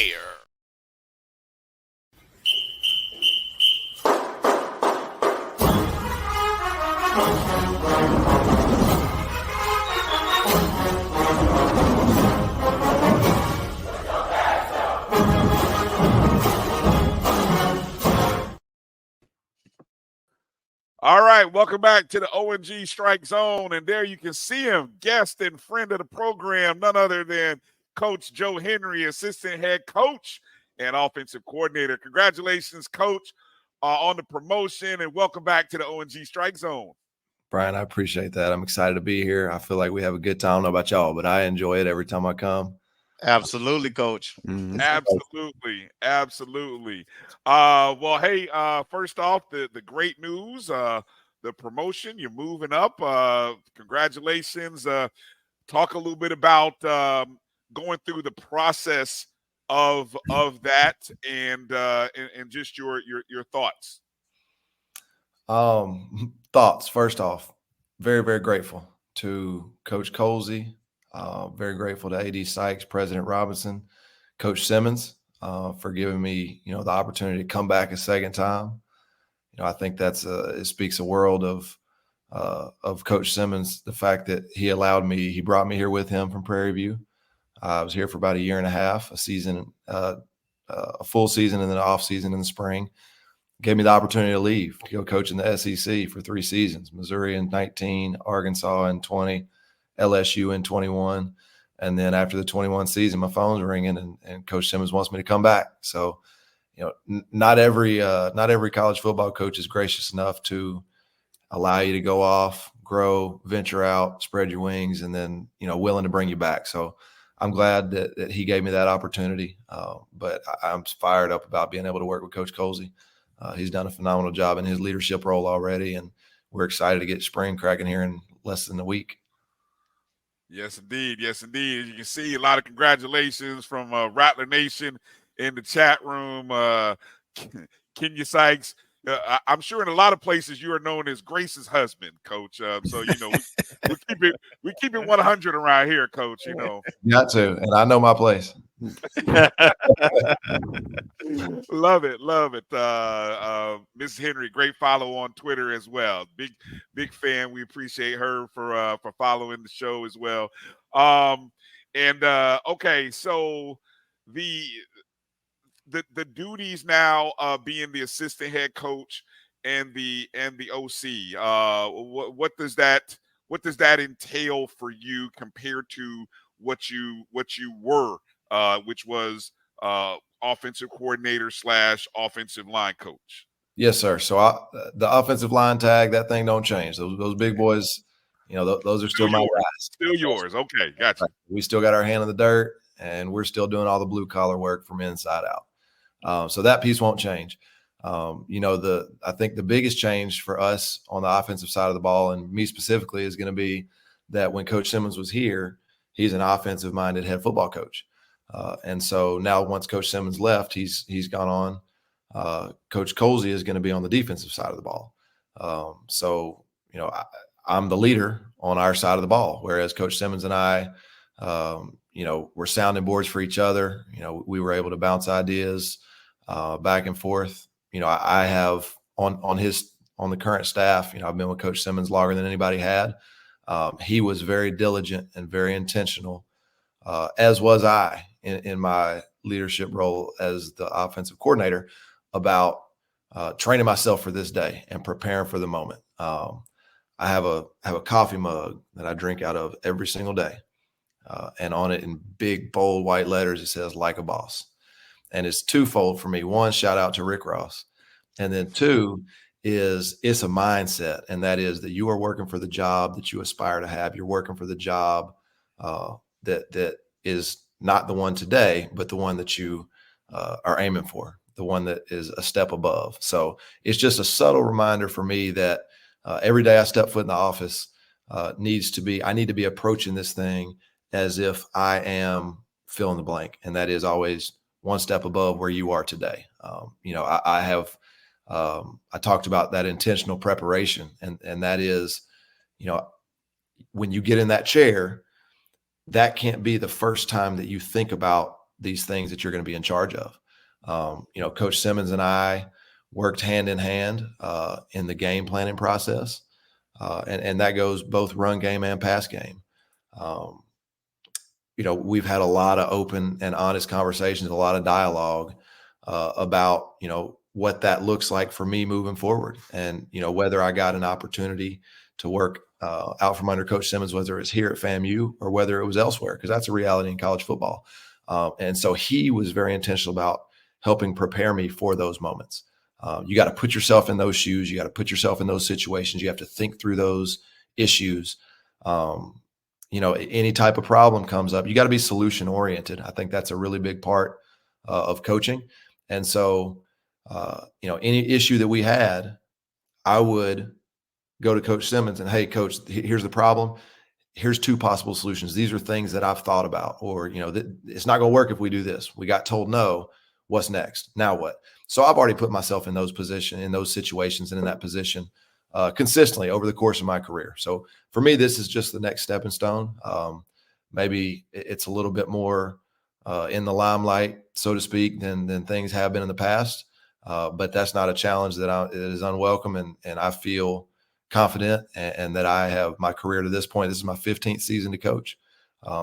air. All right, welcome back to the ONG Strike Zone. And there you can see him, guest and friend of the program, none other than Coach Joe Henry, assistant head coach and offensive coordinator. Congratulations, Coach, on the promotion, and welcome back to the ONG Strike Zone. Bryan, I appreciate that. I'm excited to be here. I feel like we have a good time. I don't know about y'all, but I enjoy it every time I come. Absolutely, Coach. Absolutely. Well, hey, first off, the great news, the promotion, you're moving up. Congratulations. Talk a little bit about going through the process of that and just your thoughts. Thoughts. First off, very, very grateful to Coach Colsey. Very grateful to AD Sykes, President Robinson, Coach Simmons for giving me, the opportunity to come back a second time. I think it speaks a world of Coach Simmons, the fact that he brought me here with him from Prairie View. I was here for about a year and a half, a season, a full season, and then an off season in the spring. Gave me the opportunity to leave to go coach in the SEC for 3 seasons: Missouri in 19, Arkansas in 20, LSU in 21. And then after the 21 season, my phone's ringing and Coach Simmons wants me to come back. So, not every college football coach is gracious enough to allow you to go off, grow, venture out, spread your wings, and then, willing to bring you back. So I'm glad that he gave me that opportunity. But I'm fired up about being able to work with Coach Colsey. He's done a phenomenal job in his leadership role already, and we're excited to get spring cracking here in less than a week. Yes, indeed. Yes, indeed. As you can see, a lot of congratulations from Rattler Nation in the chat room. Kenya Sykes. I'm sure in a lot of places you are known as Grace's husband, Coach. So we keep it 100 around here, Coach. Got to, and I know my place. Love it. Mrs. Henry, great follow on Twitter as well. Big fan. We appreciate her for following the show as well. Okay, so the duties now being the assistant head coach and the OC. What does that entail for you compared to what you were, which was offensive coordinator / offensive line coach? Yes, sir. So the offensive line tag, that thing don't change. Those big boys, those are still my guys. Still yours. Okay, gotcha. We still got our hand in the dirt, and we're still doing all the blue collar work from inside out. So that piece won't change. I think the biggest change for us on the offensive side of the ball, and me specifically, is going to be that when Coach Simmons was here, he's an offensive-minded head football coach. And so now once Coach Simmons left, he's gone on. Coach Colsey is going to be on the defensive side of the ball. I'm the leader on our side of the ball, whereas Coach Simmons and I, we're sounding boards for each other. We were able to bounce ideas back and forth. I have on the current staff, I've been with Coach Simmons longer than anybody had. He was very diligent and very intentional, as was I in my leadership role as the offensive coordinator, about training myself for this day and preparing for the moment. I have a coffee mug that I drink out of every single day. And on it in big, bold white letters, it says "Like a Boss." And it's twofold for me. One, shout out to Rick Ross. And then two is it's a mindset. And that is that you are working for the job that you aspire to have. You're working for the job that is not the one today, but the one that you are aiming for, the one that is a step above. So it's just a subtle reminder for me that every day I step foot in the office I need to be approaching this thing as if I am fill in the blank. And that is always one step above where you are today. I talked about that intentional preparation, and that is, when you get in that chair, that can't be the first time that you think about these things that you're going to be in charge of. Coach Simmons and I worked hand in hand in the game planning process. And that goes both run game and pass game. We've had a lot of open and honest conversations, a lot of dialogue about, what that looks like for me moving forward. And, whether I got an opportunity to work out from under Coach Simmons, whether it's here at FAMU or whether it was elsewhere, because that's a reality in college football. And so he was very intentional about helping prepare me for those moments. You got to put yourself in those shoes. You got to put yourself in those situations. You have to think through those issues. Any type of problem comes up, you got to be solution oriented. I think that's a really big part of coaching. And so, any issue that we had, I would go to Coach Simmons and, hey, Coach, here's the problem. Here's 2 possible solutions. These are things that I've thought about, or, it's not going to work if we do this. We got told no. What's next? Now what? So I've already put myself in those situations and in that position consistently over the course of my career. So for me, this is just the next stepping stone. Maybe it's a little bit more in the limelight, so to speak, than things have been in the past. But that's not a challenge that is unwelcome. And I feel confident and that I have my career to this point. This is my 15th season to coach.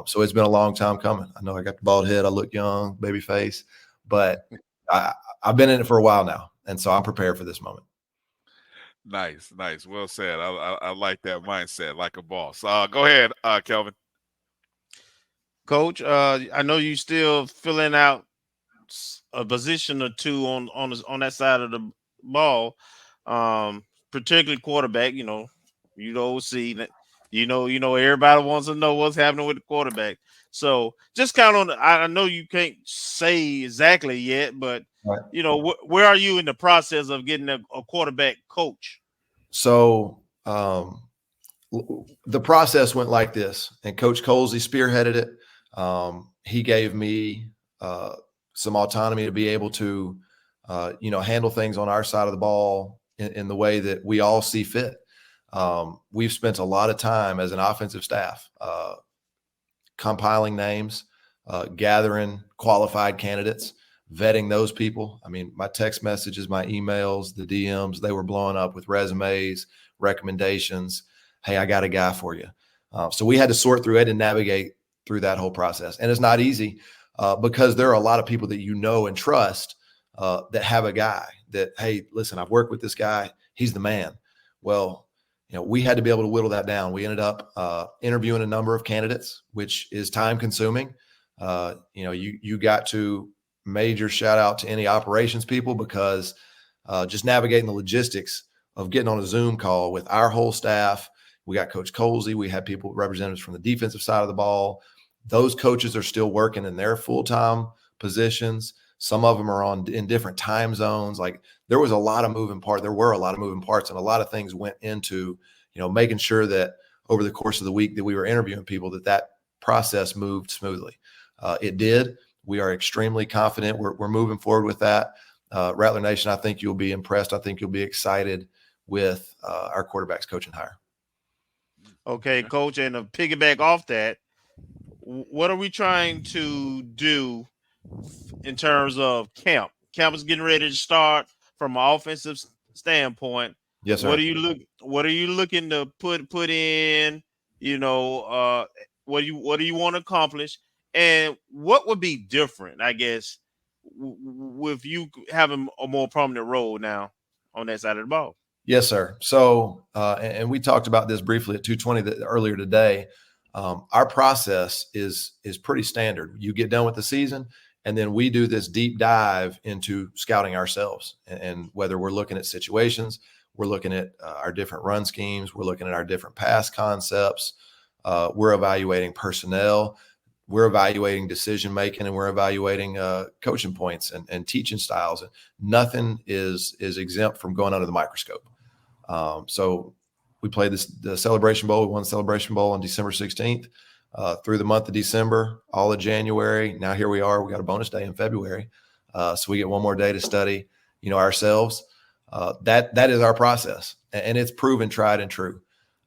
So it's been a long time coming. I know I got the bald head. I look young, baby face, but I've been in it for a while now. And so I'm prepared for this moment. Nice. Well said. I like that mindset, like a boss. Go ahead, Kelvin. Coach, I know you still filling out a position or 2 on that side of the ball, particularly quarterback. You don't see that. Everybody wants to know what's happening with the quarterback. So just count on. I know you can't say exactly yet, but right. Where are you in the process of getting a quarterback coach? So the process went like this, and Coach Colsey spearheaded it. He gave me some autonomy to be able to, handle things on our side of the ball in the way that we all see fit. We've spent a lot of time as an offensive staff compiling names, gathering qualified candidates, vetting those people. I mean, my text messages, my emails, the DMs, they were blowing up with resumes, recommendations. Hey, I got a guy for you. So we had to sort through it and navigate through that whole process. And it's not easy because there are a lot of people that you know and trust that have a guy that, hey, listen, I've worked with this guy. He's the man. Well, we had to be able to whittle that down. We ended up interviewing a number of candidates, which is time consuming. You got to major shout out to any operations people because just navigating the logistics of getting on a Zoom call with our whole staff. We got Coach Colsey. We had people, representatives from the defensive side of the ball. Those coaches are still working in their full-time positions. Some of them are in different time zones. Like there were a lot of moving parts, and a lot of things went into, making sure that over the course of the week that we were interviewing people, that process moved smoothly. It did. We are extremely confident. We're moving forward with that. Rattler Nation, I think you'll be impressed. I think you'll be excited with our quarterback's coaching hire. Okay, Coach, and to piggyback off that, what are we trying to do in terms of camp? Camp is getting ready to start from an offensive standpoint. Yes, sir. What are you looking to put in? What do you want to accomplish? And what would be different, I guess, with you having a more prominent role now on that side of the ball? Yes, sir. So, and we talked about this briefly at 220 earlier today. Our process is pretty standard. You get done with the season, and then we do this deep dive into scouting ourselves. And whether we're looking at situations, we're looking at our different run schemes, we're looking at our different pass concepts, we're evaluating personnel, we're evaluating decision making, and we're evaluating coaching points and teaching styles. Nothing is exempt from going under the microscope. So we played the Celebration Bowl. We won the Celebration Bowl on December 16th through the month of December, all of January. Now here we are. We got a bonus day in February. So we get one more day to study, ourselves. That is our process, and it's proven tried and true.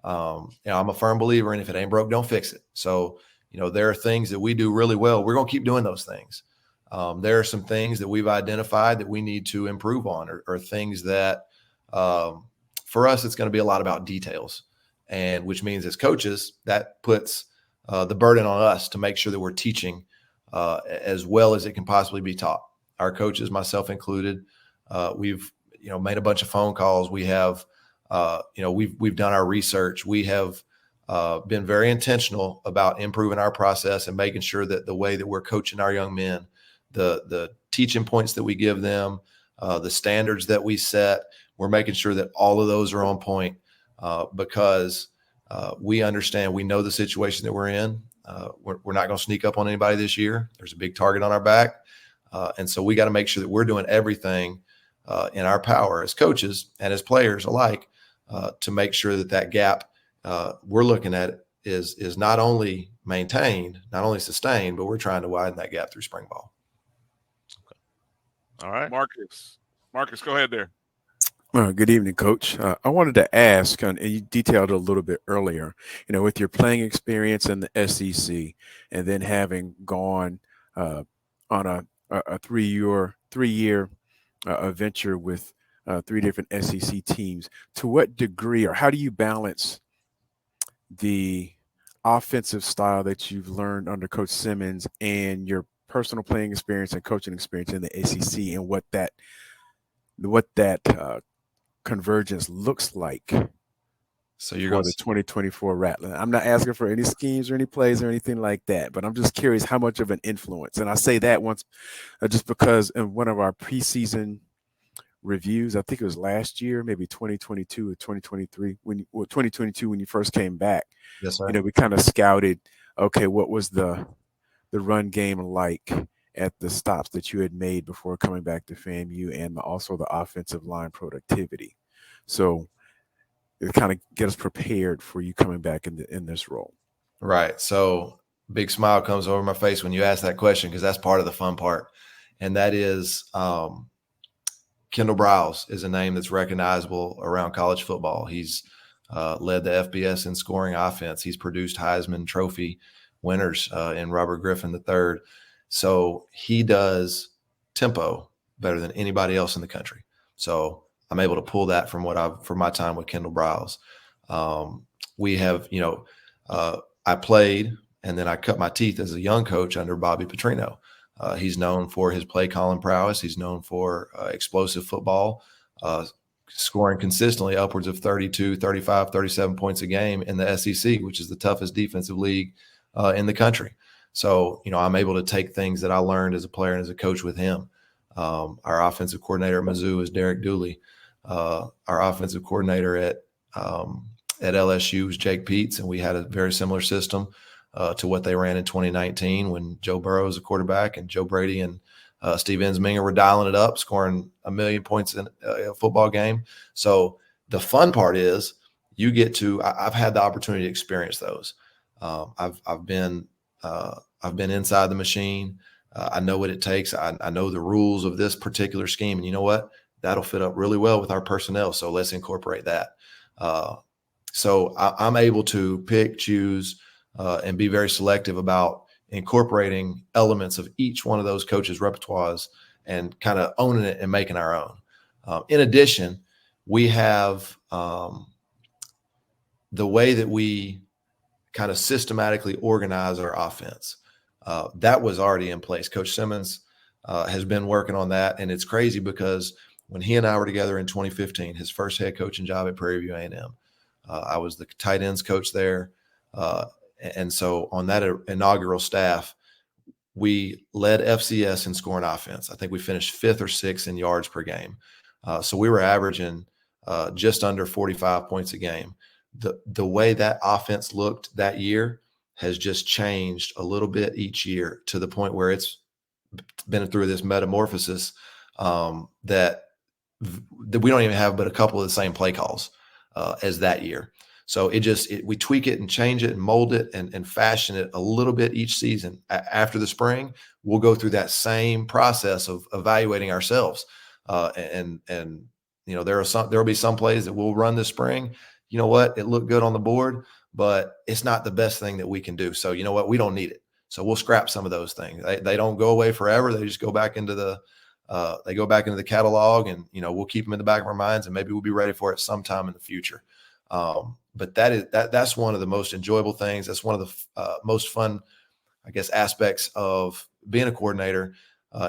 I'm a firm believer in if it ain't broke, don't fix it. So, there are things that we do really well. We're going to keep doing those things. There are some things that we've identified that we need to improve on, or things that for us, it's going to be a lot about details, and which means as coaches, that puts the burden on us to make sure that we're teaching as well as it can possibly be taught. Our coaches, myself included, we've made a bunch of phone calls. We have we've done our research. We have been very intentional about improving our process and making sure that the way that we're coaching our young men, the teaching points that we give them, the standards that we set, we're making sure that all of those are on point because we understand, we know the situation that we're in. We're not going to sneak up on anybody this year. There's a big target on our back. And so we got to make sure that we're doing everything in our power as coaches and as players alike to make sure that that gap we're looking at is not only maintained, not only sustained, but we're trying to widen that gap through spring ball. All right. Marcus, go ahead there. Good evening, Coach. I wanted to ask, and you detailed it a little bit earlier, with your playing experience in the SEC and then having gone on a three-year venture with three different SEC teams, to what degree or how do you balance the offensive style that you've learned under Coach Simmons and your personal playing experience and coaching experience in the SEC, and what that convergence looks like so you're for going the 2024 Rattler? I'm not asking for any schemes or any plays or anything like that, but I'm just curious how much of an influence. And I say that once just because in one of our preseason reviews, I think it was last year, maybe 2022 or 2023, 2022 when you first came back. Yes, sir. We kind of scouted, okay, what was the run game like at the stops that you had made before coming back to FAMU, and also the offensive line productivity. So it kind of get us prepared for you coming back in this role. Right. So big smile comes over my face when you ask that question, because that's part of the fun part. And that is Kendall Browse is a name that's recognizable around college football. He's led the FBS in scoring offense. He's produced Heisman Trophy winners in Robert Griffin III. So he does tempo better than anybody else in the country. So I'm able to pull that from my time with Kendall Browse. We have, I played and then I cut my teeth as a young coach under Bobby Petrino. He's known for his play calling prowess. He's known for explosive football, scoring consistently upwards of 32, 35, 37 points a game in the SEC, which is the toughest defensive league in the country. So, I'm able to take things that I learned as a player and as a coach with him. Our offensive coordinator at Mizzou is Derek Dooley. Our offensive coordinator at LSU was Jake Peets, and we had a very similar system to what they ran in 2019 when Joe Burrow was a quarterback and Joe Brady and Steve Ensminger were dialing it up, scoring 1 million points in a football game. So the fun part is I've had the opportunity to experience those. I've been inside the machine. I know what it takes. I know the rules of this particular scheme, and you know what? That'll fit up really well with our personnel. So let's incorporate that. So I'm able to pick, choose, and be very selective about incorporating elements of each one of those coaches' repertoires and kind of owning it and making our own. In addition, we have the way that we kind of systematically organize our offense. That was already in place. Coach Simmons has been working on that, and it's crazy because when he and I were together in 2015, his first head coaching job at Prairie View A&M, I was the tight ends coach there. And so on that inaugural staff, we led FCS in scoring offense. I think we finished 5th or 6th in yards per game. So we were averaging just under 45 points a game. The way that offense looked that year has just changed a little bit each year to the point where it's been through this metamorphosis that we don't even have but a couple of the same play calls as that year. So we tweak it and change it and mold it and fashion it a little bit each season. After the spring, we'll go through that same process of evaluating ourselves. And there'll be some plays that we'll run this spring. You know what? It looked good on the board, but it's not the best thing that we can do. So you know what? We don't need it. So we'll scrap some of those things. They don't go away forever. They just go back into the catalog, and we'll keep them in the back of our minds, and maybe we'll be ready for it sometime in the future. But that's one of the most enjoyable things. That's one of the most fun, I guess, aspects of being a coordinator,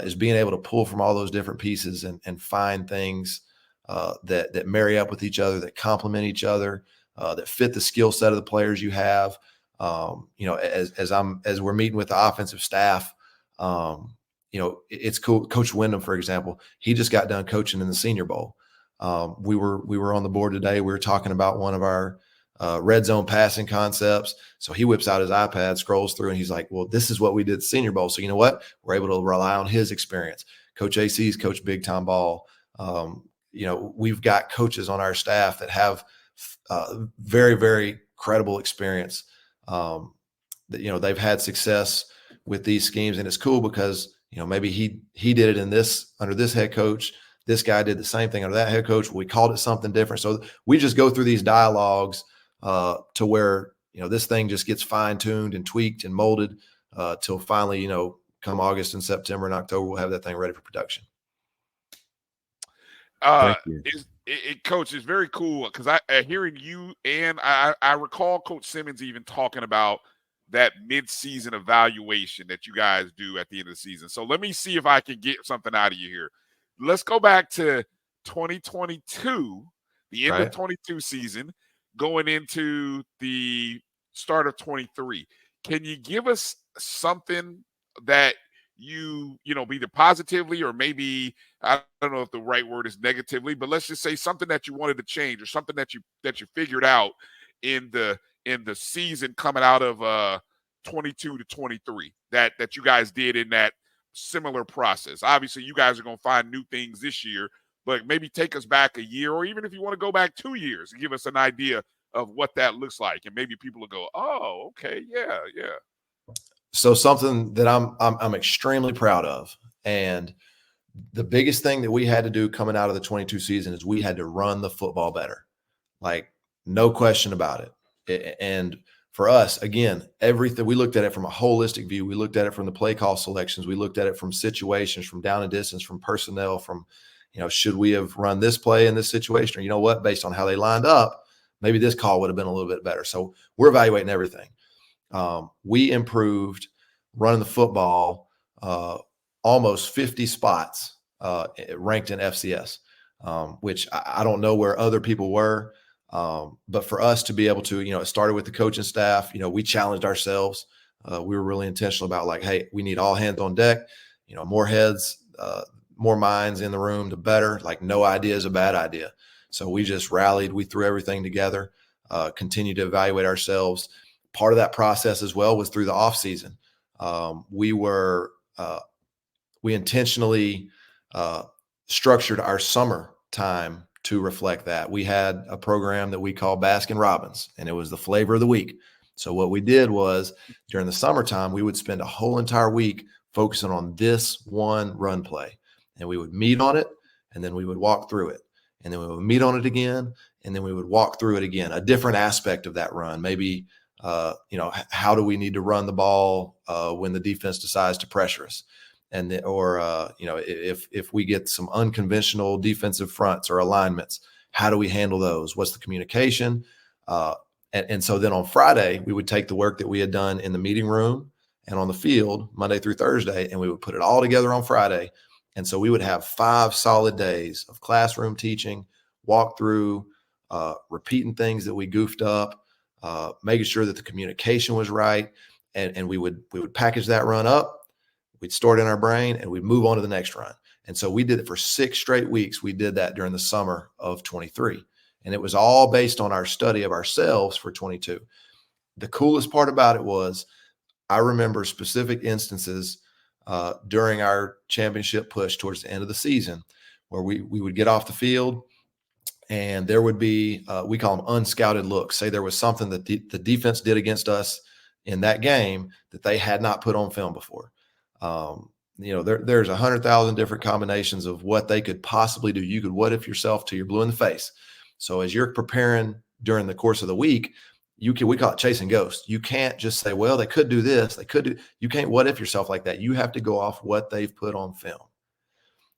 is being able to pull from all those different pieces and find things that marry up with each other, that complement each other, that fit the skill set of the players you have. As we're meeting with the offensive staff, it's cool. Coach Wyndham, for example, he just got done coaching in the Senior Bowl. We were on the board today. We were talking about one of our red zone passing concepts. So he whips out his iPad, scrolls through, and he's like, well, this is what we did at Senior Bowl. So you know what? We're able to rely on his experience. Coach AC's coached big time ball. We've got coaches on our staff that have very, very credible experience. They've had success with these schemes, and it's cool because maybe he did it under this head coach. This guy did the same thing under that head coach. We called it something different. So we just go through these dialogues to where this thing just gets fine-tuned and tweaked and molded till finally, come August and September and October, we'll have that thing ready for production. Thank you. Coach, is very cool because I hearing you, and I recall Coach Simmons even talking about that mid-season evaluation that you guys do at the end of the season. So let me see if I can get something out of you here. Let's go back to 2022, the end of 22 season, going into the start of 23. Can you give us something that you either positively or maybe, I don't know if the right word is negatively, but let's just say something that you wanted to change or something that you figured out in the season coming out of 22 to 23 that you guys did in that similar process. Obviously, you guys are going to find new things this year, but maybe take us back a year, or even if you want to go back 2 years and give us an idea of what that looks like, and maybe people will go, "Oh, okay, yeah." So something that I'm extremely proud of, and the biggest thing that we had to do coming out of the 22 season is we had to run the football better, like no question about it. And for us, again, everything, we looked at it from a holistic view. We looked at it from the play call selections. We looked at it from situations, from down and distance, from personnel, from, should we have run this play in this situation? Or, you know what, based on how they lined up, maybe this call would have been a little bit better. So we're evaluating everything. We improved running the football almost 50 spots ranked in FCS, which I don't know where other people were. But for us to be able to, it started with the coaching staff. We challenged ourselves. We were really intentional about like, hey, we need all hands on deck, more heads, more minds in the room, the better. Like no idea is a bad idea. So we just rallied. We threw everything together, continued to evaluate ourselves. Part of that process as well was through the off season. We intentionally structured our summer time to reflect that. We had a program that we call Baskin Robbins, and it was the flavor of the week. So what we did was during the summertime, we would spend a whole entire week focusing on this one run play, and we would meet on it, and then we would walk through it, and then we would meet on it again, and then we would walk through it again, a different aspect of that run. Maybe, how do we need to run the ball when the defense decides to pressure us? And if we get some unconventional defensive fronts or alignments, how do we handle those? What's the communication? And so then on Friday, we would take the work that we had done in the meeting room and on the field Monday through Thursday, and we would put it all together on Friday. And so we would have 5 solid days of classroom teaching, walk through, repeating things that we goofed up, making sure that the communication was right. And we would package that run up. We'd store it in our brain, and we'd move on to the next run. And so we did it for 6 straight weeks. We did that during the summer of 23. And it was all based on our study of ourselves for 22. The coolest part about it was I remember specific instances during our championship push towards the end of the season where we would get off the field, and there would be, we call them unscouted looks. Say there was something that the defense did against us in that game that they had not put on film before. There's 100,000 different combinations of what they could possibly do. You could what if yourself till you're blue in the face. So as you're preparing during the course of the week, we call it chasing ghosts. You can't just say, well, they could do this, you can't what if yourself like that. You have to go off what they've put on film.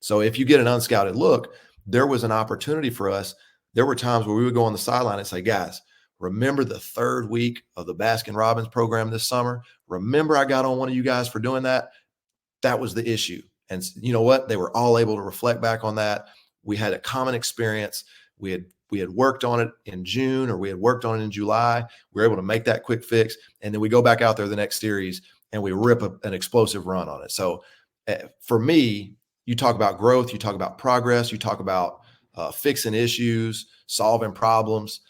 So if you get an unscouted look, there was an opportunity for us. There were times where we would go on the sideline and say, guys, remember the third week of the Baskin-Robbins program this summer? Remember I got on one of you guys for doing that? That was the issue. And you know what? They were all able to reflect back on that. We had a common experience. We had worked on it in June, or we had worked on it in July. We were able to make that quick fix. And then we go back out there the next series and we rip an explosive run on it. So for me, you talk about growth, you talk about progress, you talk about fixing issues, solving problems.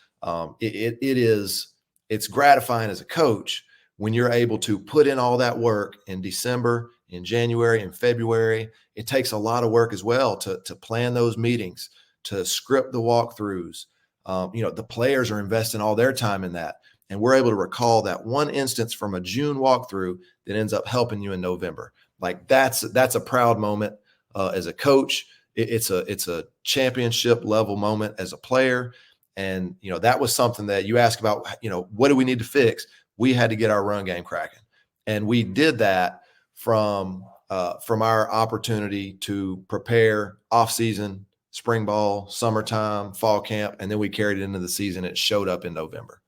It's gratifying as a coach when you're able to put in all that work in December, in January, in February. It takes a lot of work as well to plan those meetings, to script the walkthroughs. The players are investing all their time in that. And we're able to recall that one instance from a June walkthrough that ends up helping you in November. Like that's a proud moment as a coach. It's a championship level moment as a player. And, that was something that you ask about, what do we need to fix? We had to get our run game cracking. And we did that from our opportunity to prepare off-season, spring ball, summertime, fall camp, and then we carried it into the season. It showed up in November.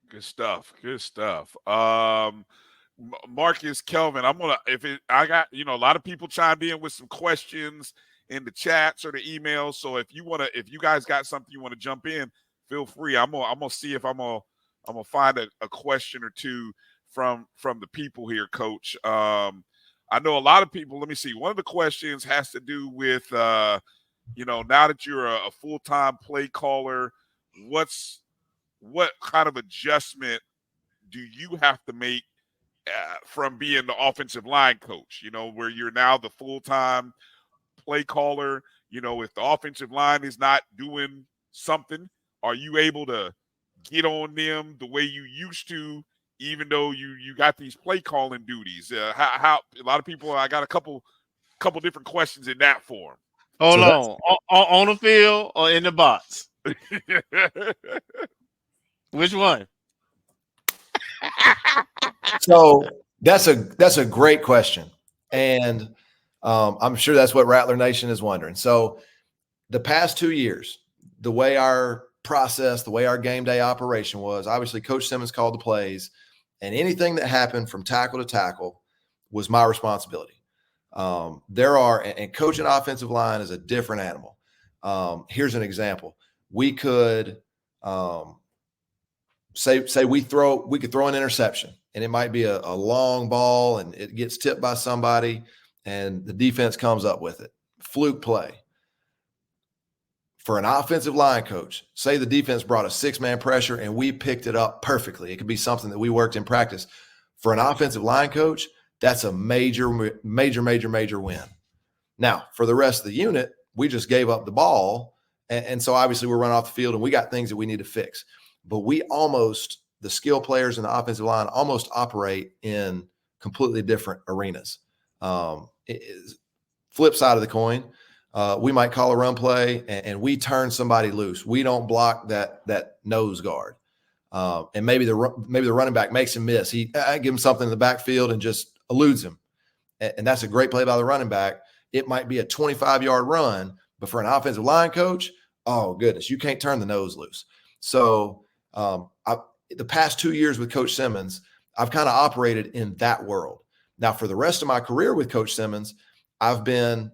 Good stuff. Good stuff. Marcus, Kelvin, I got, a lot of people chimed in with some questions in the chats or the emails. So if you guys got something you want to jump in, feel free. I'm gonna see if I'm gonna find a question or two from the people here, Coach. I know a lot of people. Let me see. One of the questions has to do with, now that you're a full-time play caller, what kind of adjustment do you have to make from being the offensive line coach? Where you're now the full-time play caller. If the offensive line is not doing something, are you able to get on them the way you used to? Even though you got these play calling duties, how a lot of people, I got a couple different questions in that form. Hold on the field or in the box? Which one? So that's a great question, and I'm sure that's what Rattler Nation is wondering. So the past 2 years, the way our process, the way our game day operation was, obviously Coach Simmons called the plays. And anything that happened from tackle to tackle was my responsibility. And coaching offensive line is a different animal. Here's an example. We could say we could throw an interception, and it might be a long ball and it gets tipped by somebody and the defense comes up with it. Fluke play. For an offensive line coach, say the defense brought a 6-man pressure and we picked it up perfectly. It could be something that we worked in practice. For an offensive line coach, that's a major win. Now, for the rest of the unit, we just gave up the ball. And so obviously we're running off the field and we got things that we need to fix. But the skill players in the offensive line almost operate in completely different arenas. Flip side of the coin. We might call a run play and we turn somebody loose. We don't block that nose guard. And maybe the running back makes him miss. I give him something in the backfield and just eludes him. And that's a great play by the running back. It might be a 25-yard run, but for an offensive line coach, oh goodness, you can't turn the nose loose. So the past 2 years with Coach Simmons, I've kind of operated in that world. Now for the rest of my career with Coach Simmons, I've been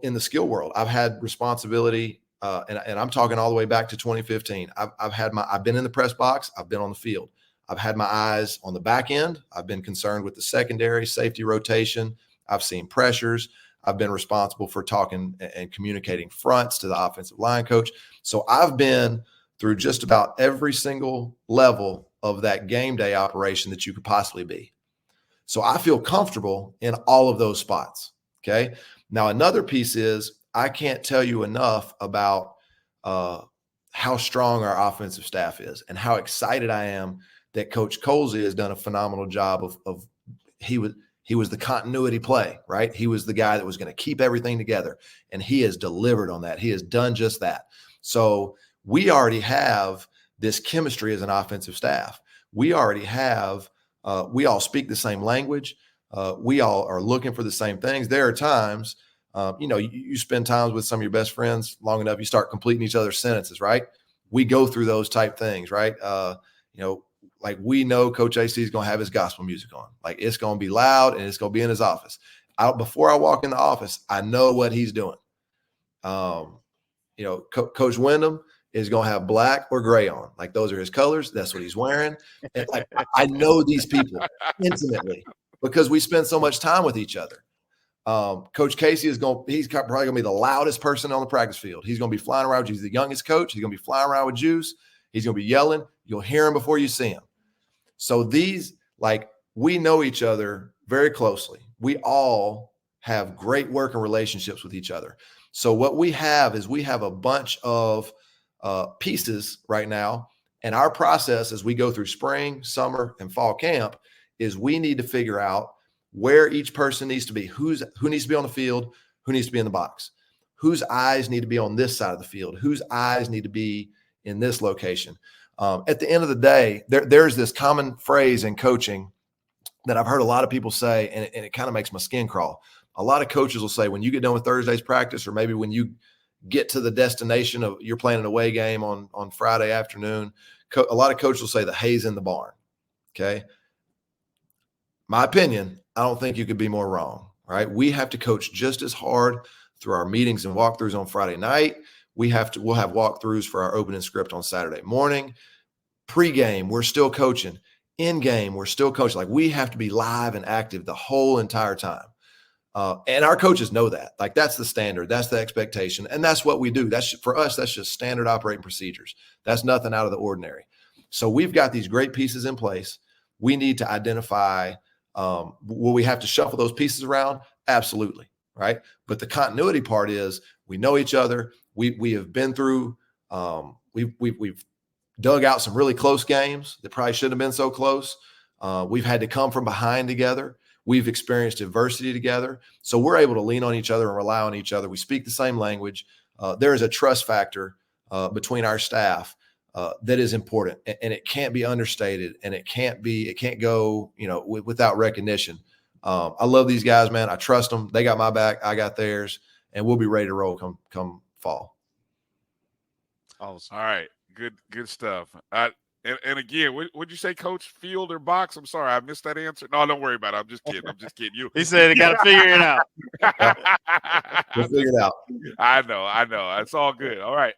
in the skill world. I've had responsibility, and I'm talking all the way back to 2015. I've been in the press box. I've been on the field. I've had my eyes on the back end. I've been concerned with the secondary safety rotation. I've seen pressures. I've been responsible for talking and communicating fronts to the offensive line coach. So I've been through just about every single level of that game day operation that you could possibly be. So I feel comfortable in all of those spots. Okay. Now, another piece is I can't tell you enough about how strong our offensive staff is and how excited I am that Coach Colsey has done a phenomenal job of he was the continuity play, right? He was the guy that was going to keep everything together, and he has delivered on that. He has done just that. So we already have this chemistry as an offensive staff. We already have, we all speak the same language. We all are looking for the same things. There are times, you spend times with some of your best friends long enough, you start completing each other's sentences, right? We go through those type things, right? Like we know Coach AC is going to have his gospel music on. Like it's going to be loud and it's going to be in his office. Before I walk in the office, I know what he's doing. Coach Wyndham is going to have black or gray on. Like those are his colors. That's what he's wearing. And like I know these people intimately because we spend so much time with each other. Coach Casey he's probably going to be the loudest person on the practice field. He's going to be flying around. He's the youngest coach. He's going to be flying around with juice. He's going to be yelling. You'll hear him before you see him. So we know each other very closely. We all have great working relationships with each other. So what we have is we have a bunch of pieces right now. And our process as we go through spring, summer, and fall camp is we need to figure out where each person needs to be, who needs to be on the field, who needs to be in the box, whose eyes need to be on this side of the field, whose eyes need to be in this location. At the end of the day, there's this common phrase in coaching that I've heard a lot of people say, and it kind of makes my skin crawl. A lot of coaches will say when you get done with Thursday's practice, or maybe when you get to the destination of you're playing an away game on Friday afternoon, a lot of coaches will say the hay's in the barn. Okay. My opinion, I don't think you could be more wrong, right? We have to coach just as hard through our meetings and walkthroughs on Friday night. We'll have walkthroughs for our opening script on Saturday morning. Pre-game, we're still coaching. In-game, we're still coaching. Like we have to be live and active the whole entire time. And our coaches know that. Like that's the standard. That's the expectation. And that's what we do. For us, that's just standard operating procedures. That's nothing out of the ordinary. So we've got these great pieces in place. We need to identify, will we have to shuffle those pieces around? Absolutely. Right. But the continuity part is we know each other. We have been through, we've dug out some really close games that probably shouldn't have been so close. We've had to come from behind together. We've experienced adversity together. So we're able to lean on each other and rely on each other. We speak the same language. There is a trust factor between our staff that is important, and it can't be understated, and it can't go, without recognition. I love these guys, man. I trust them. They got my back. I got theirs, and we'll be ready to roll come fall. Awesome. All right. Good stuff. And again, what'd you say, Coach? Field or box? I'm sorry, I missed that answer. No, don't worry about it. I'm just kidding. You. He said he got to figure it out. We'll figure it out. I know. It's all good. All right.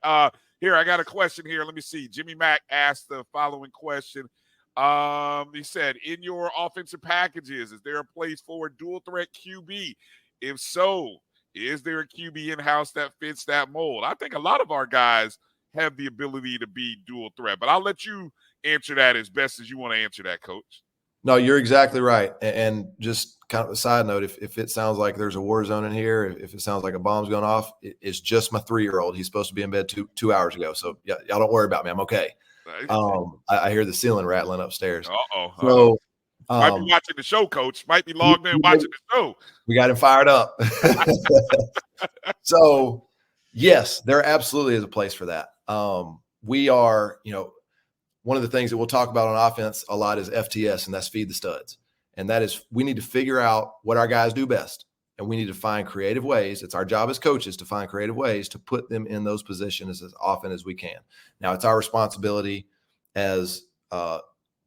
Here, I got a question here. Let me see. Jimmy Mack asked the following question. He said, in your offensive packages, is there a place for a dual threat QB? If so, is there a QB in-house that fits that mold? I think a lot of our guys have the ability to be dual threat, but I'll let you answer that as best as you want to answer that, Coach. No, you're exactly right. And just kind of a side note, if it sounds like there's a war zone in here, if it sounds like a bomb's going off, it's just my 3-year-old. He's supposed to be in bed two hours ago. So yeah, y'all don't worry about me. I'm okay. I hear the ceiling rattling upstairs. So might be watching the show, Coach. Might be logged in watching the show. We got him fired up. So yes, there absolutely is a place for that. We are, one of the things that we'll talk about on offense a lot is FTS, and that's feed the studs. And that is, we need to figure out what our guys do best. And we need to find creative ways. It's our job as coaches to find creative ways to put them in those positions as often as we can. Now, it's our responsibility as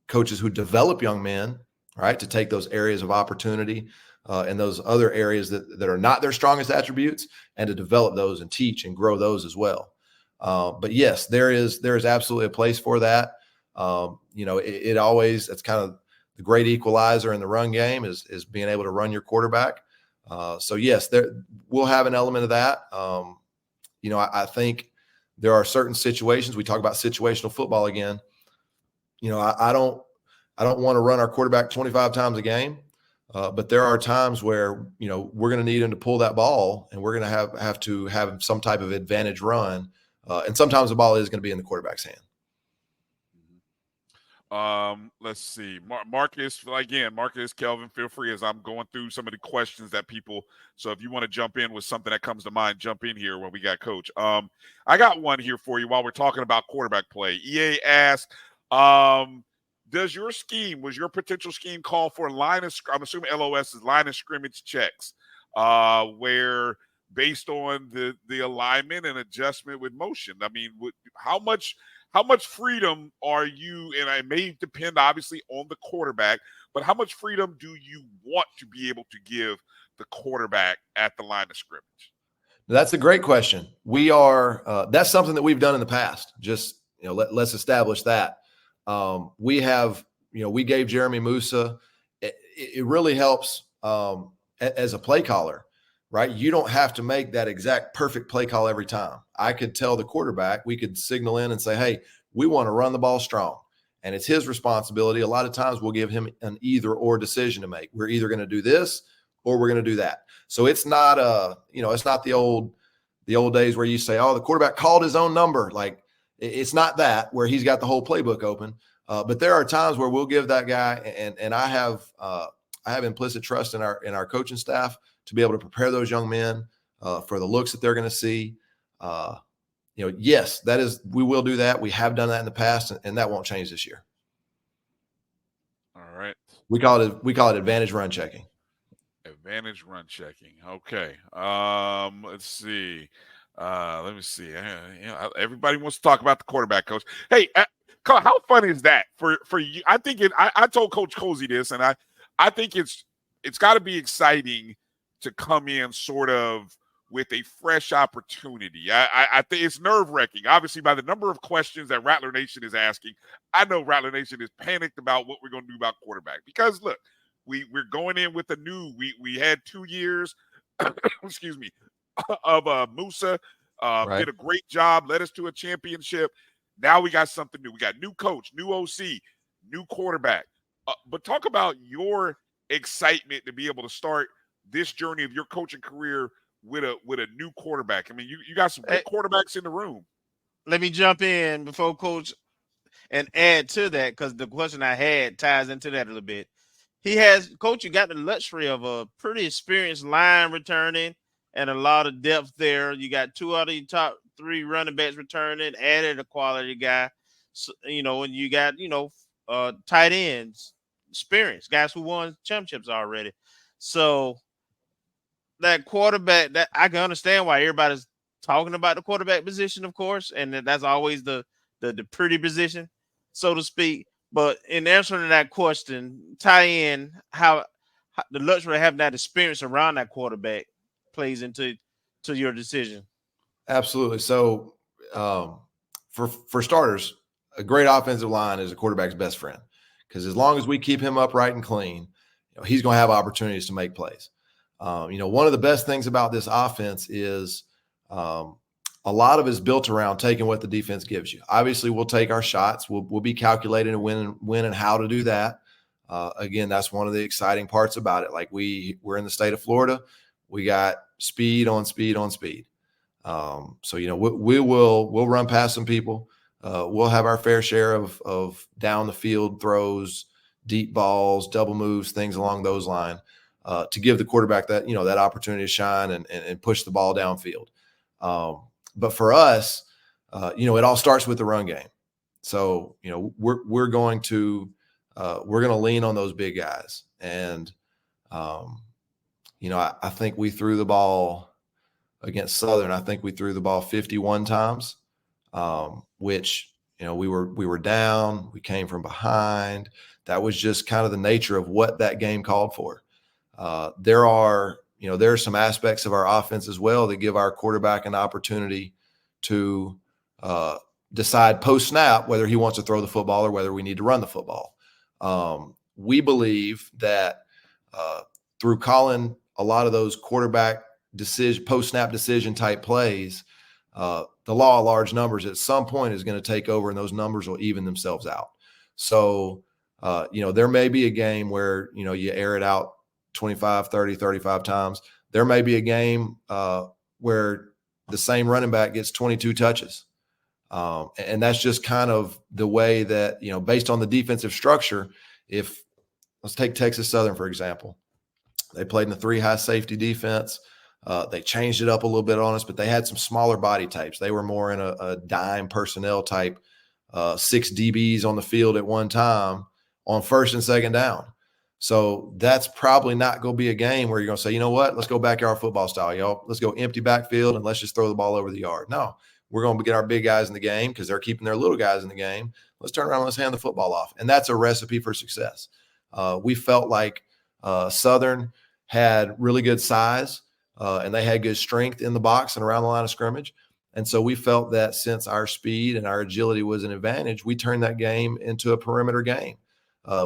coaches who develop young men, right, to take those areas of opportunity and those other areas that are not their strongest attributes, and to develop those and teach and grow those as well. But yes, there is absolutely a place for that. It always, it's kind of the great equalizer in the run game is being able to run your quarterback. So yes, we'll have an element of that. I think there are certain situations. We talk about situational football again. I don't want to run our quarterback 25 times a game. But there are times where, we're going to need him to pull that ball, and we're going to have to have some type of advantage run. And sometimes the ball is going to be in the quarterback's hand. Let's see. Marcus, again, Marcus, Kelvin, feel free as I'm going through some of the questions that people. So if you want to jump in with something that comes to mind, jump in here when we got Coach. I got one here for you while we're talking about quarterback play. EA asked, was your potential scheme call for I'm assuming LOS is line of scrimmage checks, where based on the alignment and adjustment with motion. I mean, how much freedom are you, and it may depend obviously on the quarterback, but how much freedom do you want to be able to give the quarterback at the line of scrimmage? That's a great question. We are that's something that we've done in the past. Just let's establish that. We have we gave Jeremy Musa. It really helps as a play caller, right? You don't have to make that exact perfect play call every time. I could tell the quarterback, we could signal in and say, hey, we want to run the ball strong. And it's his responsibility. A lot of times we'll give him an either or decision to make. We're either going to do this or we're going to do that. So it's not it's not the old days where you say, oh, the quarterback called his own number. Like it's not that where he's got the whole playbook open. But there are times where we'll give that guy, and I have implicit trust in our coaching staff to be able to prepare those young men for the looks that they're going to see. Yes, we will do that. We have done that in the past, and that won't change this year. All right. We call it advantage run checking. Advantage run checking. Okay. Let's see. Let me see. Everybody wants to talk about the quarterback, Coach. Hey, how fun is that for you? I think I told Coach Cozy this, and I think it's got to be exciting to come in sort of with a fresh opportunity. I think it's nerve-wracking, obviously, by the number of questions that Rattler Nation is asking. I know Rattler Nation is panicked about what we're going to do about quarterback because, look, we're going in with we had 2 years, excuse me, of Musa. Right. Did a great job, led us to a championship. Now we got something new. We got new coach, new OC, new quarterback. But talk about your excitement to be able to start this journey of your coaching career with a new quarterback. I mean, you got some good quarterbacks in the room. Let me jump in before Coach and add to that because the question I had ties into that a little bit. Coach, you got the luxury of a pretty experienced line returning and a lot of depth there. You got 2 out of your top 3 running backs returning, added a quality guy, so, and you got, tight ends, experience, guys who won championships already. So that quarterback, that I can understand why everybody's talking about the quarterback position, of course, and that's always the pretty position, so to speak. But in answering that question, tie in how the luxury of having that experience around that quarterback plays into your decision. Absolutely. So for starters, a great offensive line is a quarterback's best friend because as long as we keep him upright and clean, he's going to have opportunities to make plays. One of the best things about this offense is a lot of it is built around taking what the defense gives you. Obviously, we'll take our shots. We'll be calculating and when and how to do that. Again, that's one of the exciting parts about it. Like we're in the state of Florida. We got speed on speed on speed. So we'll run past some people. We'll have our fair share of down the field throws, deep balls, double moves, things along those lines to give the quarterback that that opportunity to shine and push the ball downfield. But for us, it all starts with the run game. So we're going to lean on those big guys, and I think we threw the ball against Southern. I think we threw the ball 51 times, which we were down. We came from behind. That was just kind of the nature of what that game called for. There are some aspects of our offense as well that give our quarterback an opportunity to decide post-snap whether he wants to throw the football or whether we need to run the football. We believe that through calling a lot of those quarterback post-snap decision type plays, the law of large numbers at some point is going to take over and those numbers will even themselves out. So, there may be a game where, you air it out 25, 30, 35 times. There may be a game where the same running back gets 22 touches. And that's just kind of the way that, based on the defensive structure, let's take Texas Southern, for example. They played in the 3 high safety defense. They changed it up a little bit on us, but they had some smaller body types. They were more in a dime personnel type, 6 DBs on the field at one time on first and second down. So that's probably not going to be a game where you're going to say, you know what, let's go backyard football style, y'all. Let's go empty backfield and let's just throw the ball over the yard. No, we're going to get our big guys in the game because they're keeping their little guys in the game. Let's turn around and let's hand the football off. And that's a recipe for success. We felt like Southern had really good size and they had good strength in the box and around the line of scrimmage. And so we felt that since our speed and our agility was an advantage, we turned that game into a perimeter game.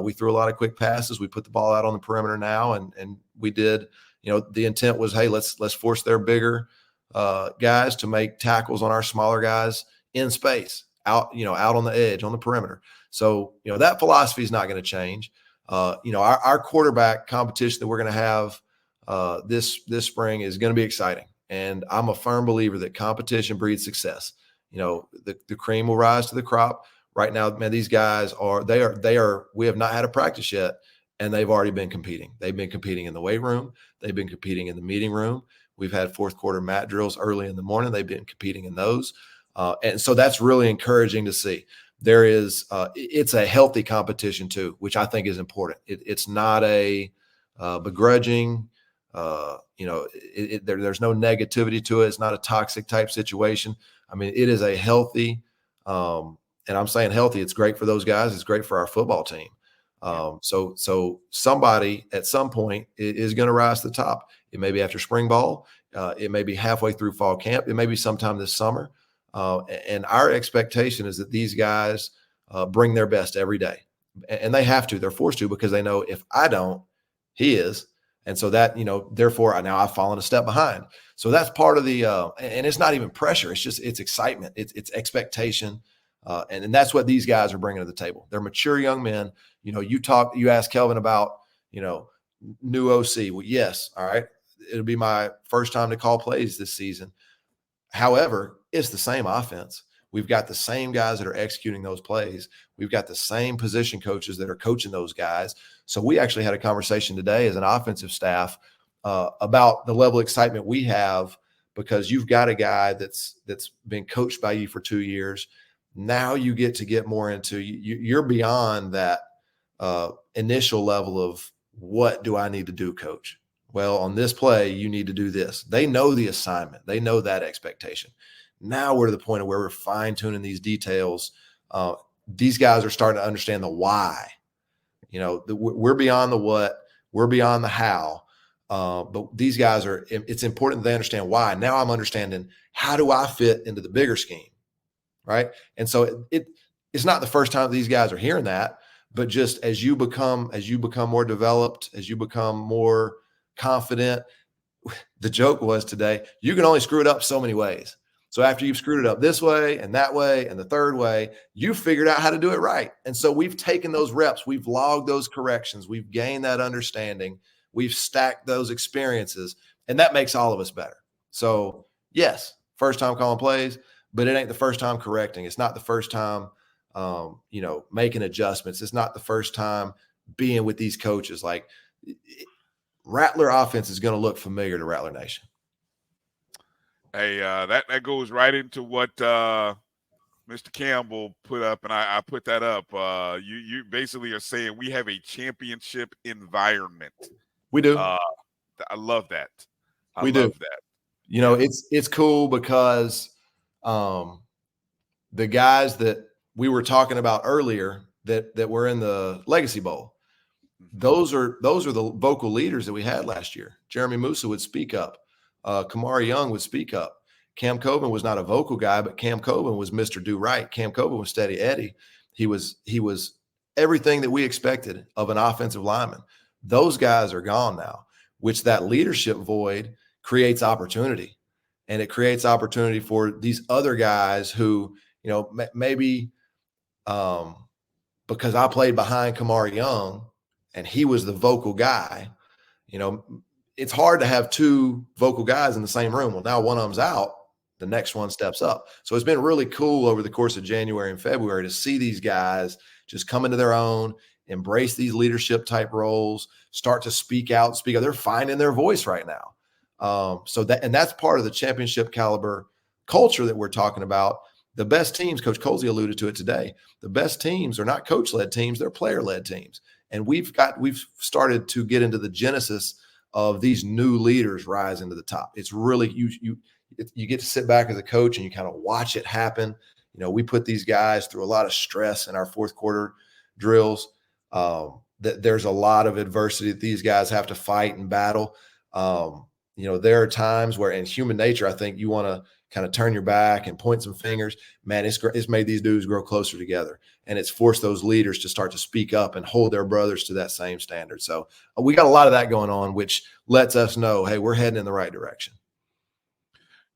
We threw a lot of quick passes. We put the ball out on the perimeter now, and we did. The intent was, hey, let's force their bigger guys to make tackles on our smaller guys in space, out on the edge, on the perimeter. So that philosophy is not going to change. Our quarterback competition that we're going to have this spring is going to be exciting, and I'm a firm believer that competition breeds success. The cream will rise to the crop. Right now, man, these guys we have not had a practice yet, and they've already been competing. They've been competing in the weight room. They've been competing in the meeting room. We've had fourth quarter mat drills early in the morning. They've been competing in those. And so that's really encouraging to see. It's a healthy competition too, which I think is important. It's not a begrudging, there's no negativity to it. It's not a toxic type situation. I mean, it is a healthy, and I'm saying healthy, it's great for those guys. It's great for our football team. So somebody at some point is going to rise to the top. It may be after spring ball. It may be halfway through fall camp. It may be sometime this summer. And our expectation is that these guys bring their best every day. And they have to. They're forced to, because they know if I don't, he is. And so that, therefore, now I've fallen a step behind. So that's part of the and it's not even pressure. It's excitement. It's expectation. And that's what these guys are bringing to the table. They're mature young men. You asked Kelvin about, new OC. Well, yes. All right. It'll be my first time to call plays this season. However, it's the same offense. We've got the same guys that are executing those plays. We've got the same position coaches that are coaching those guys. So we actually had a conversation today as an offensive staff about the level of excitement we have, because you've got a guy that's been coached by you for 2 years. Now you get more into you're beyond that initial level of what do I need to do, coach? Well, on this play, you need to do this. They know the assignment. They know that expectation. Now we're to the point of where we're fine-tuning these details. These guys are starting to understand the why. We're beyond the what, we're beyond the how. But these guys it's important that they understand why. Now I'm understanding, how do I fit into the bigger scheme, right? And so it's not the first time these guys are hearing that, but just as you become more developed, as you become more confident, the joke was today, you can only screw it up so many ways. So after you've screwed it up this way and that way and the third way, you figured out how to do it right. And so we've taken those reps, we've logged those corrections, we've gained that understanding, we've stacked those experiences, and that makes all of us better. So yes, first time calling plays, but it ain't the first time correcting. It's not the first time, making adjustments. It's not the first time being with these coaches. Like, Rattler offense is going to look familiar to Rattler Nation. Hey, that goes right into what Mr. Campbell put up, and I put that up. You basically are saying we have a championship environment. We do. I love that. I love that. It's cool because the guys that we were talking about earlier that were in the Legacy Bowl, those are the vocal leaders that we had last year. Jeremy Musa would speak up. Kamari Young would speak up. Cam Kelvin was not a vocal guy, but Cam Kelvin was Mr. Do Right. Cam Kelvin was Steady Eddie. He was everything that we expected of an offensive lineman. Those guys are gone now, which that leadership void creates opportunity. And it creates opportunity for these other guys who, maybe because I played behind Kamari Young and he was the vocal guy, it's hard to have two vocal guys in the same room. Well, now one of them's out. the next one steps up. So it's been really cool over the course of January and February to see these guys just come into their own, embrace these leadership type roles, start to speak out, speak out. They're finding their voice right now. That's part of the championship caliber culture that we're talking about. The best teams, Coach Colsey alluded to it today, the best teams are not coach-led teams, they're player-led teams. And we've started to get into the genesis of these new leaders rising to the top. It's really, you get to sit back as a coach and you kind of watch it happen. You know, we put these guys through a lot of stress in our fourth quarter drills. That there's a lot of adversity that these guys have to fight and battle. You know, there are times where in human nature, I think you want to kind of turn your back and point some fingers. Man, it's made these dudes grow closer together, and it's forced those leaders to start to speak up and hold their brothers to that same standard. So we got a lot of that going on, which lets us know, hey, we're heading in the right direction.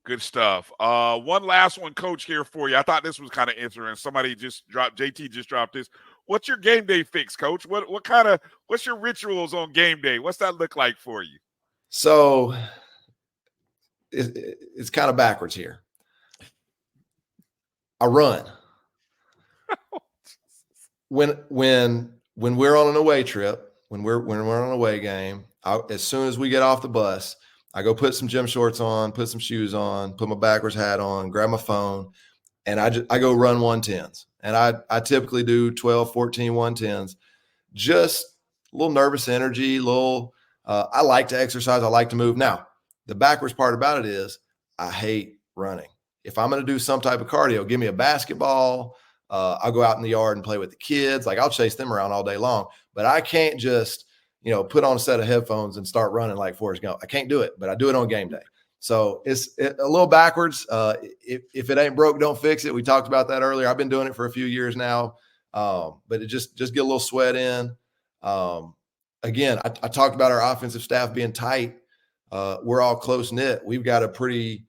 Good stuff. One last one, Coach, here for you. I thought this was kind of interesting. Somebody just dropped, JT just dropped this. What's your game day fix, Coach? What's your rituals on game day? What's that look like for you? So it's kind of backwards here. I run. When we're on an away trip, when we're on an away game, as soon as we get off the bus, I go put some gym shorts on, put some shoes on, put my backwards hat on, grab my phone, and I go run 110s. And I typically do 12, 14 110s. Just a little nervous energy, I like to exercise. I like to move. Now, the backwards part about it is I hate running. If I'm going to do some type of cardio, give me a basketball. I'll go out in the yard and play with the kids. Like, I'll chase them around all day long. But I can't just, put on a set of headphones and start running like Forrest Gump. I can't do it, but I do it on game day. So it's a little backwards. If it ain't broke, don't fix it. We talked about that earlier. I've been doing it for a few years now, but it just get a little sweat in. Again, I talked about our offensive staff being tight. We're all close knit. We've got a pretty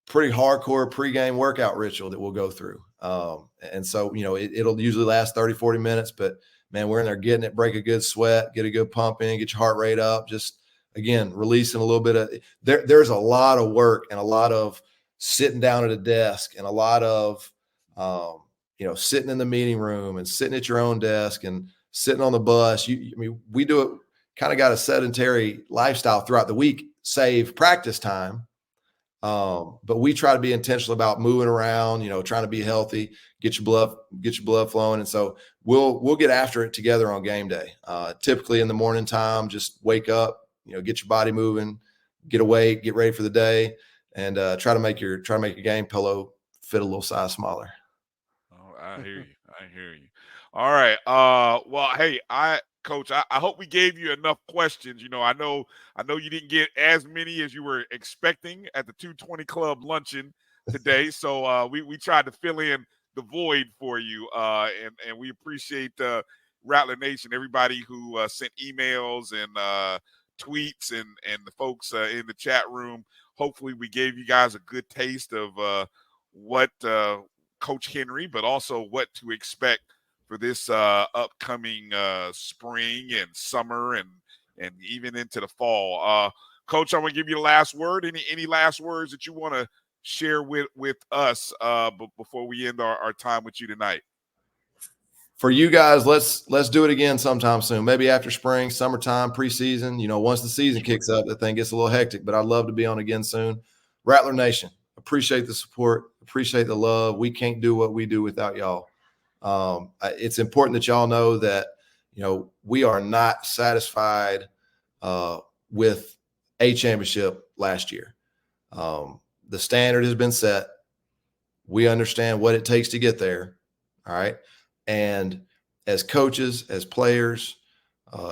hardcore pregame workout ritual that we'll go through. And so, it'll usually last 30, 40 minutes, but man, we're in there getting it, break a good sweat, get a good pump in, get your heart rate up. Just, again, releasing a little bit of there's a lot of work and a lot of sitting down at a desk and a lot of, sitting in the meeting room and sitting at your own desk and sitting on the bus. We do it, kind of got a sedentary lifestyle throughout the week, save practice time. But we try to be intentional about moving around, trying to be healthy, get your blood flowing. And so we'll get after it together on game day. Typically in the morning time, just wake up, get your body moving, get awake, get ready for the day, and try to make your game pillow fit a little size smaller. Oh, I hear you. All right. Well, hey, Coach, I hope we gave you enough questions. I know you didn't get as many as you were expecting at the 220 Club luncheon today. So we tried to fill in the void for you. And we appreciate Rattler Nation, everybody who sent emails and tweets and the folks in the chat room. Hopefully we gave you guys a good taste of what Coach Henry, but also what to expect for this upcoming spring and summer and even into the fall. Coach, I'm going to give you the last word. Any last words that you want to share with us before we end our time with you tonight? For you guys, let's do it again sometime soon. Maybe after spring, summertime, preseason. Once the season kicks up, the thing gets a little hectic, but I'd love to be on again soon. Rattler Nation, appreciate the support, appreciate the love. We can't do what we do without y'all. It's important that y'all know that, we are not satisfied with a championship last year. The standard has been set. We understand what it takes to get there. All right. And as coaches, as players,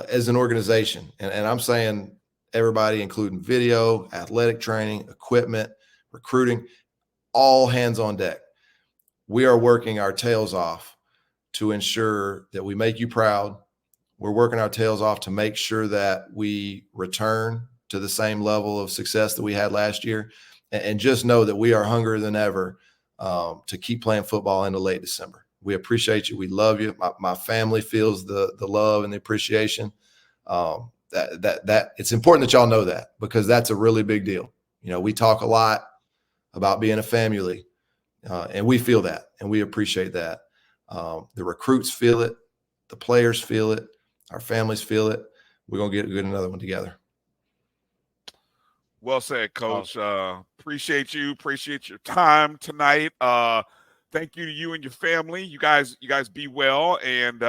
as an organization, and I'm saying everybody, including video, athletic training, equipment, recruiting, all hands on deck. We are working our tails off to ensure that we make you proud. We're working our tails off to make sure that we return to the same level of success that we had last year. And just know that we are hungrier than ever to keep playing football into late December. We appreciate you. We love you. My family feels the love and the appreciation. That it's important that y'all know that, because that's a really big deal. We talk a lot. about being a family. And we feel that, and we appreciate that. The recruits feel it. The players feel it. Our families feel it. We're going to get another one together. Well said, Coach. Appreciate you. Appreciate your time tonight. Thank you to you and your family. You guys be well. And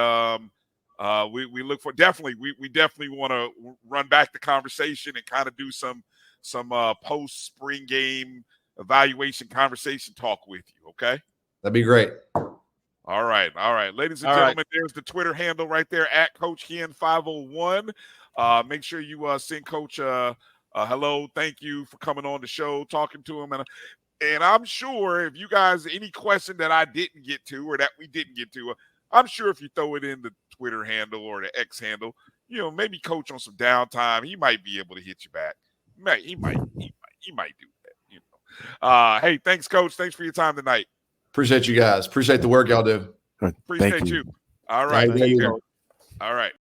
we look for we definitely want to run back the conversation and kind of do some post spring game evaluation conversation talk with you. Okay. That'd be great. All right. Ladies and gentlemen, there's the Twitter handle right there at Coach Ken 501. Make sure you send Coach hello, thank you for coming on the show, talking to him. And I'm sure if you guys, any question that I didn't get to or that we didn't get to, I'm sure if you throw it in the Twitter handle or the X handle, maybe Coach on some downtime, he might be able to hit you back. He might do that. Hey, thanks, Coach. Thanks for your time tonight. Appreciate you guys. Appreciate the work y'all do. Appreciate you. All right. All right.